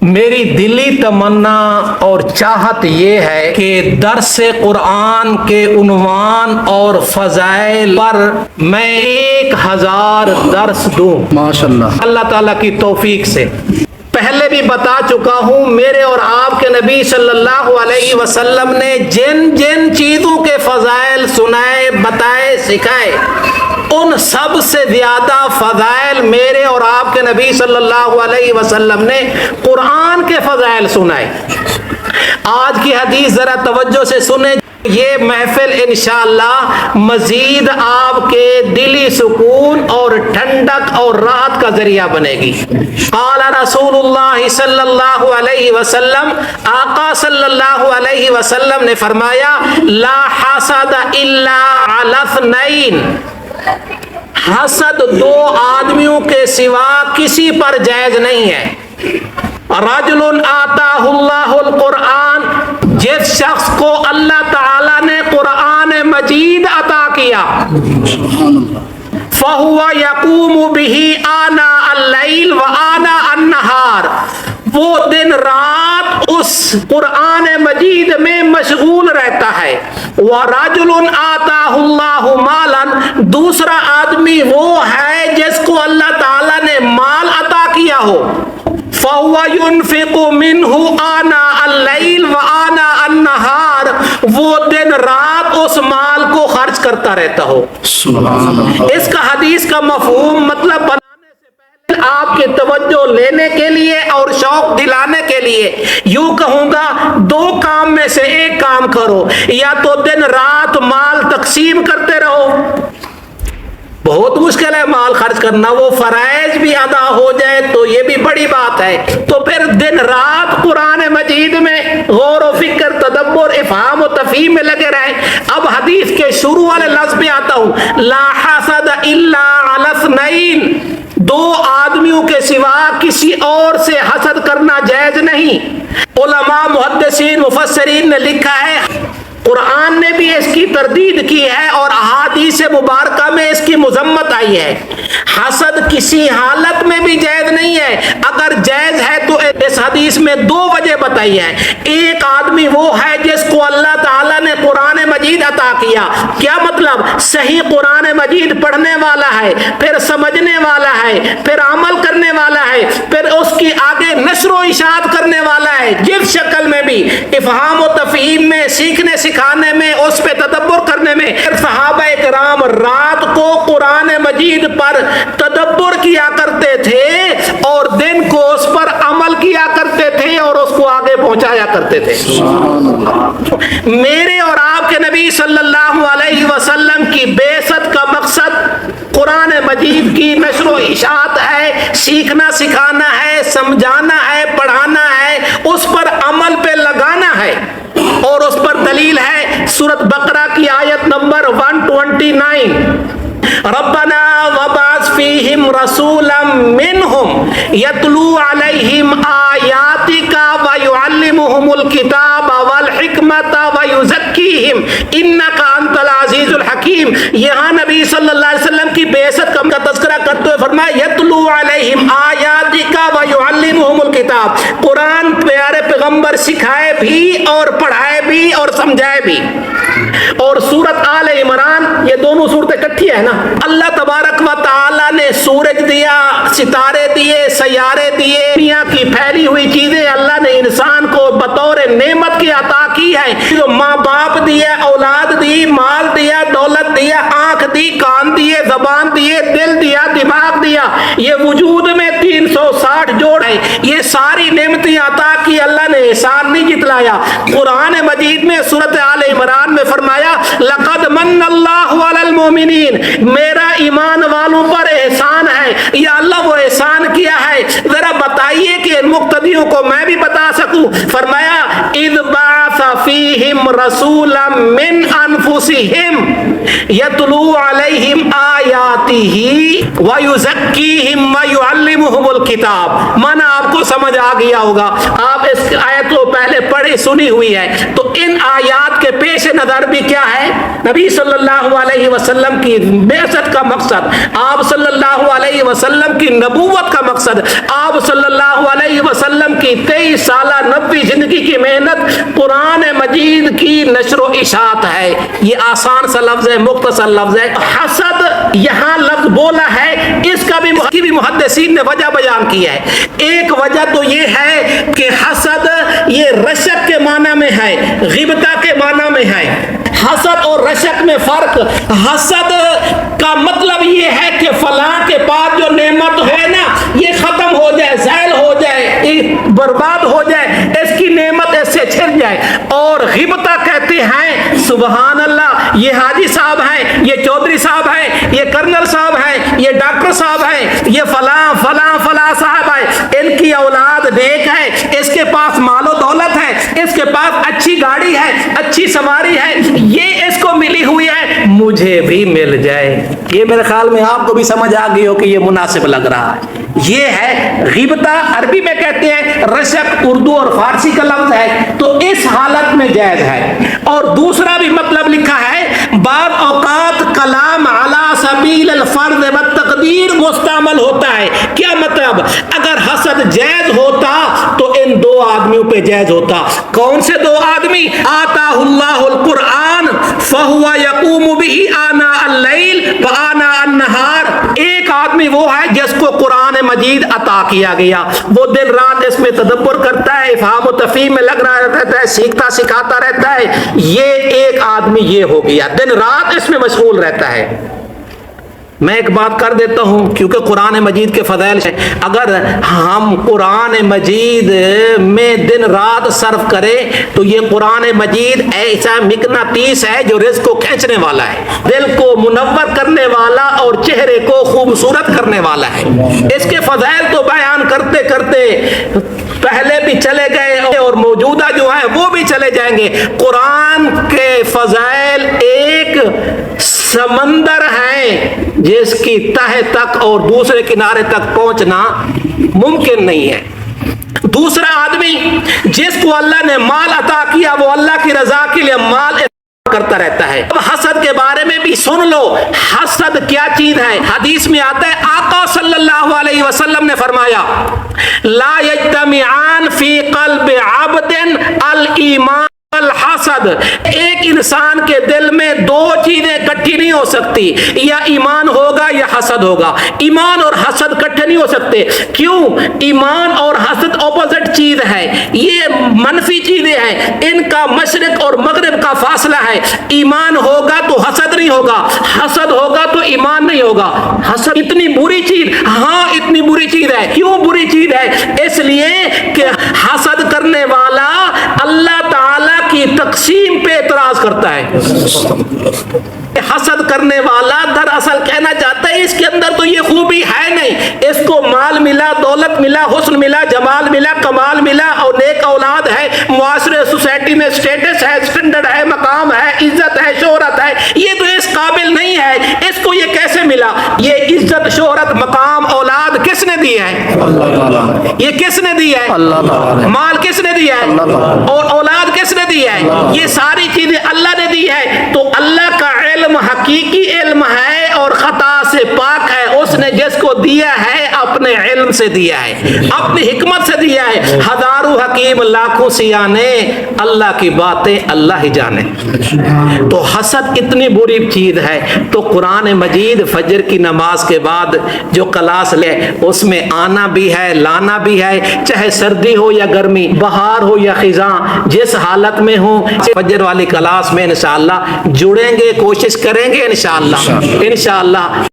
میری دلی تمنا اور چاہت یہ ہے کہ درس قرآن کے عنوان اور فضائل پر میں 1000 درس دوں ماشاءاللہ. اللہ تعالیٰ کی توفیق سے. پہلے بھی بتا چکا ہوں، میرے اور آپ کے نبی صلی اللہ علیہ وسلم نے جن جن چیزوں کے فضائل سنائے، بتائے، سکھائے، ان سب سے زیادہ فضائل میرے اور آپ کے نبی صلی اللہ علیہ وسلم نے قرآن کے فضائل سنائے. آج کی حدیث ذرا توجہ سے سنیں. یہ محفل انشاءاللہ مزید آپ کے دلی سکون اور ٹھنڈک اور راحت کا ذریعہ بنے گی. قال رسول اللہ صلی اللہ علیہ وسلم، آقا صلی اللہ علیہ وسلم نے فرمایا، لا حسد الا علی اثنین، حسد دو آدمیوں کے سوا کسی پر جائز نہیں ہے. رجل آتاہ اللہ القرآن، جس شخص کو اللہ تعالیٰ نے قرآن مجید عطا کیا، فَهُوَ يَقُومُ بِهِ آنَاءَ اللَّيْلِ وَآنَاءَ النَّهَارِ، وہ دن رات اس قرآن مجید میں مشغول رہتا ہے. وَرَجُلٌ آتَاهُ اللَّهُ مَالًا، دوسرا آدمی وہ ہے جس کو اللہ تعالیٰ نے مال عطا کیا ہو، فَهُوَ يُنْفِقُ مِنْهُ آنَاءَ اللَّيْلِ وَآنَاءَ النَّهَارِ، وہ دن رات اس مال کو خرچ کرتا رہتا ہو. سبحان اللہ. اس کا حدیث کا مفہوم مطلب بنانے سے پہلے آپ کی توجہ لینے کے لیے اور شوق دلانے کے لیے یوں کہوں گا، دو کام میں سے ایک کام کرو، یا تو دن رات مال تقسیم کرتے رہو. بہت مشکل ہے مال خرچ کرنا، وہ فرائض بھی ادا ہو جائے تو یہ بھی بڑی بات ہے. تو پھر دن رات قرآن مجید میں غور و فکر، تدبر، افہام و تفہیم میں لگے رہے. اب حدیث کے شروع والے لفظ پہ آتا ہوں، لا حسد الا علی اثنین، دو آدمیوں کے سوا کسی اور سے حسد کرنا جائز نہیں. علماء، محدثین، مفسرین نے لکھا ہے، قرآن نے بھی اس کی تردید کی ہے اور احادیث مبارکہ میں اس کی مذمت آئی ہے. حسد کسی حالت میں بھی جائز نہیں ہے. اگر جائز ہے تو اس حدیث میں دو وجہ بتائی ہے. ایک آدمی وہ ہے جس کو اللہ تعالیٰ نے قرآن مجید عطا کیا. کیا مطلب؟ صحیح قرآن مجید پڑھنے والا ہے، پھر سمجھنے والا ہے، پھر عمل کرنے والا ہے، پھر اس کی آگے نشر و اشاعت کرنے والا ہے، جس شکل میں بھی، افہام و تفہیم میں، سیکھنے سکھانے میں، اس پہ تدبر کرنے میں. صحابہ کرام رات کو قرآن مجید پر تدبر کیا کرتے تھے اور دن کو اس پر عمل کیا کرتے تھے اور اس کو آگے پہنچایا کرتے تھے. میرے اور آپ کے نبی صلی اللہ علیہ وسلم کی بعثت کا مقصد قرآن مجید کی نشر و اشاعت ہے، سیکھنا سکھانا ہے، سمجھانا ہے، پڑھانا ہے، اس پر عمل پہ لگانا ہے. اور اس پر دلیل ہے سورۃ بقرہ کی آیت نمبر 129، ربنا وبعث فیہم رسولا منہم یتلو علیہم آیاتک ویعلمہم الکتاب والحکمت ویزکیہم انک انت العزیز الحکیم. یہاں نبی صلی اللہ علیہ وسلم کی بعثت کا تذکرہ کرتے ہوئے فرمایا یتلو علیہم آیاتک ویعلمہم الکتاب، قرآن پیارے پیغمبر سکھائے بھی اور پڑھائے بھی اور سمجھائے بھی. اور سورت آل عمران، یہ دونوں صورتیں اکٹھی ہے نا. اللہ تبارک و تعالی نے سورج دیا، ستارے دیے، سیارے دیے، دنیا کی پھیلی ہوئی چیزیں اللہ نے انسان کو بطور نعمت کی عطا کی ہے. جو ماں باپ دیا، اولاد دی، مال دیا، دولت دیا، آنکھ دی، کان دیے، زبان دیے، دل دیا، دماغ دیا، یہ وجود میں 360 جوڑ ہے. یہ ساری نعمتیں عطا کی، اللہ نے احسان نہیں جتلایا. قرآن مجید میں سورۃ آل عمران میں فرمایا لقد من اللہ علی المؤمنین، میرا ایمان والوں پر احسان ہے. یا اللہ وہ احسان کیا ہے، ذرا بتائیے کہ مقتدیوں کو میں بھی بتا سکوں. فرمایا اذ بعث فیہم رسولا من انفسہم یتلو علیہم آیاتہ ویزکیہم ویعلمہم الکتاب. مانا آپ کو سمجھ آ گیا ہوگا. آپ اس آیت کو پہلے پڑھی سنی ہوئی ہے. تو ان آیات کے پیش نظر بھی کیا ہے؟ نبی صلی اللہ علیہ وسلم کی بعثت کا مقصد، آپ صلی اللہ علیہ وسلم کی نبوت کا مقصد، آپ صلی اللہ علیہ وسلم کی 23 سالہ نبوی زندگی کی محنت قرآن مجید کی نشر و اشاعت ہے. یہ آسان سا لفظ ہے، مختصر لفظ ہے. حسد یہاں لفظ بولا ہے، اس کا بھی محدثین نے وجہ بیان کی ہے. ایک وجہ تو یہ ہے کہ حسد یہ رشک کے معنی میں ہے، غیبتہ کے معنی میں ہے. حسد اور رشک میں فرق، حسد کا مطلب یہ ہے کہ فلاں کے پاس جو نعمت ہے نا یہ ختم ہو جائے، زائل ہو جائے، برباد ہو جائے، اس کی نعمت اس سے چھن جائے. اور غیبتہ کہتے ہیں سبحان اللہ، یہ حاجی صاحب ہیں، یہ چودھری صاحب ہیں، یہ کرنل صاحب ہیں، یہ ڈاکٹر صاحب ہیں، یہ فلاں فلاں فلاں صاحب ہیں، ان کی اولاد نیک ہے، اس کے پاس مال و دولت ہے، اس کے پاس اچھی گاڑی ہے، اچھی سواری ہے، یہ اس کو ملی ہوئی ہے، مجھے بھی مل جائے. یہ میرے خیال میں آپ کو بھی سمجھ آ گئی ہو کہ یہ مناسب لگ رہا ہے. یہ ہے غیبتہ، عربی میں کہتے ہیں، رشک اردو اور فارسی کا لفظ ہے. تو اس حالت میں جائز ہے. اور دوسرا بھی مطلب لکھا ہے، بعض اوقات کلام علی سبیل الفرض والتقدیر مستعمل ہوتا ہے. کیا مطلب؟ اگر حسد جائز ہوتا تو ان دو آدمیوں پہ جائز ہوتا. کون سے دو آدمی؟ آتاہ اللہ القرآن فہو یقوم بہ آناء اللیل وآناء النہار. ایک آدمی وہ ہے جس کو قرآن مجید عطا کیا گیا، وہ دن رات اس میں تدبر کرتا ہے، افہام و تفہیم میں لگ رہا رہتا ہے، سیکھتا سکھاتا رہتا ہے. یہ ایک آدمی یہ ہو گیا، دن رات اس میں مشغول رہتا ہے. میں ایک بات کر دیتا ہوں کیونکہ قرآن مجید کے فضائل ہیں. اگر ہم قرآن مجید میں دن رات صرف کریں تو یہ قرآن مجید ایسا مقناطیس ہے جو رزق کو کھینچنے والا ہے، دل کو منور کرنے والا اور چہرے کو خوبصورت کرنے والا ہے. اس کے فضائل تو بیان کرتے کرتے پہلے بھی چلے گئے اور موجودہ جو ہیں وہ بھی چلے جائیں گے. قرآن کے فضائل ایک سمندر ہے جس کی تہہ تک اور دوسرے کنارے تک پہنچنا ممکن نہیں ہے. دوسرا آدمی جس کو اللہ نے مال عطا کیا وہ اللہ کی رضا کے لیے مال کرتا رہتا ہے. اب حسد کے بارے میں بھی سن لو، حسد کیا چیز ہے. حدیث میں آتا ہے، آقا صلی اللہ علیہ وسلم نے فرمایا، لا یجتمعان فی قلب عبد الایمان الحسد. ایک انسان کے دل میں دو چیزیں اکٹھی نہیں ہو سکتی، یا ایمان ہوگا یا حسد ہوگا. ایمان اور حسد اکٹھے نہیں ہو سکتے. کیوں؟ ایمان اور حسد اپوزٹ چیز ہے، یہ منفی چیزیں ہیں، ان کا مشرق اور مغرب کا فاصلہ ہے. ایمان ہوگا تو حسد نہیں ہوگا، حسد ہوگا تو ایمان نہیں ہوگا. حسد اتنی بری چیز، ہاں اتنی بری چیز ہے. کیوں بری چیز ہے؟ اس لیے کہ حسد کرنے والا اللہ تعالی کی تقسیم پہ اعتراض کرتا ہے. حسد کرنے والا دراصل کہنا چاہتا ہے اس کے اندر تو یہ خوبی ہے نہیں، اس کو مال ملا، دولت ملا، حسن ملا، جمال ملا، کمال ملا اور نیک اولاد ہے، معاشرے سوسائٹی میں سٹیٹس ہے، اسٹینڈرڈ ہے، مقام ہے، عزت ہے، شہرت ہے، یہ تو اس قابل نہیں ہے، اس کو یہ کیسے ملا؟ یہ عزت، شہرت، مقام، اولاد کس نے دی ہے؟ یہ کس نے دی ہے؟ مال کس نے دیا ہے؟ اور اولاد کس نے دی ہے؟ یہ ساری چیزیں اللہ نے دی ہے. تو اللہ کا علم حقیقی علم ہے اور خطا سے پاک ہے. اس نے جس کو دیا ہے اپنے علم سے دیا ہے، اپنی حکمت سے دیا ہے. ہزاروں حکیم لاکھوں سیانے، اللہ کی باتیں اللہ ہی جانے. تو حسد اتنی بری چیز ہے. تو قرآن مجید فجر کی نماز کے بعد جو کلاس لے اس میں آنا بھی ہے، لانا بھی ہے، چاہے سردی ہو یا گرمی، بہار ہو یا خزاں، جس حالت میں ہو فجر والی کلاس میں انشاءاللہ جڑیں گے، کوشش کریں گے انشاءاللہ.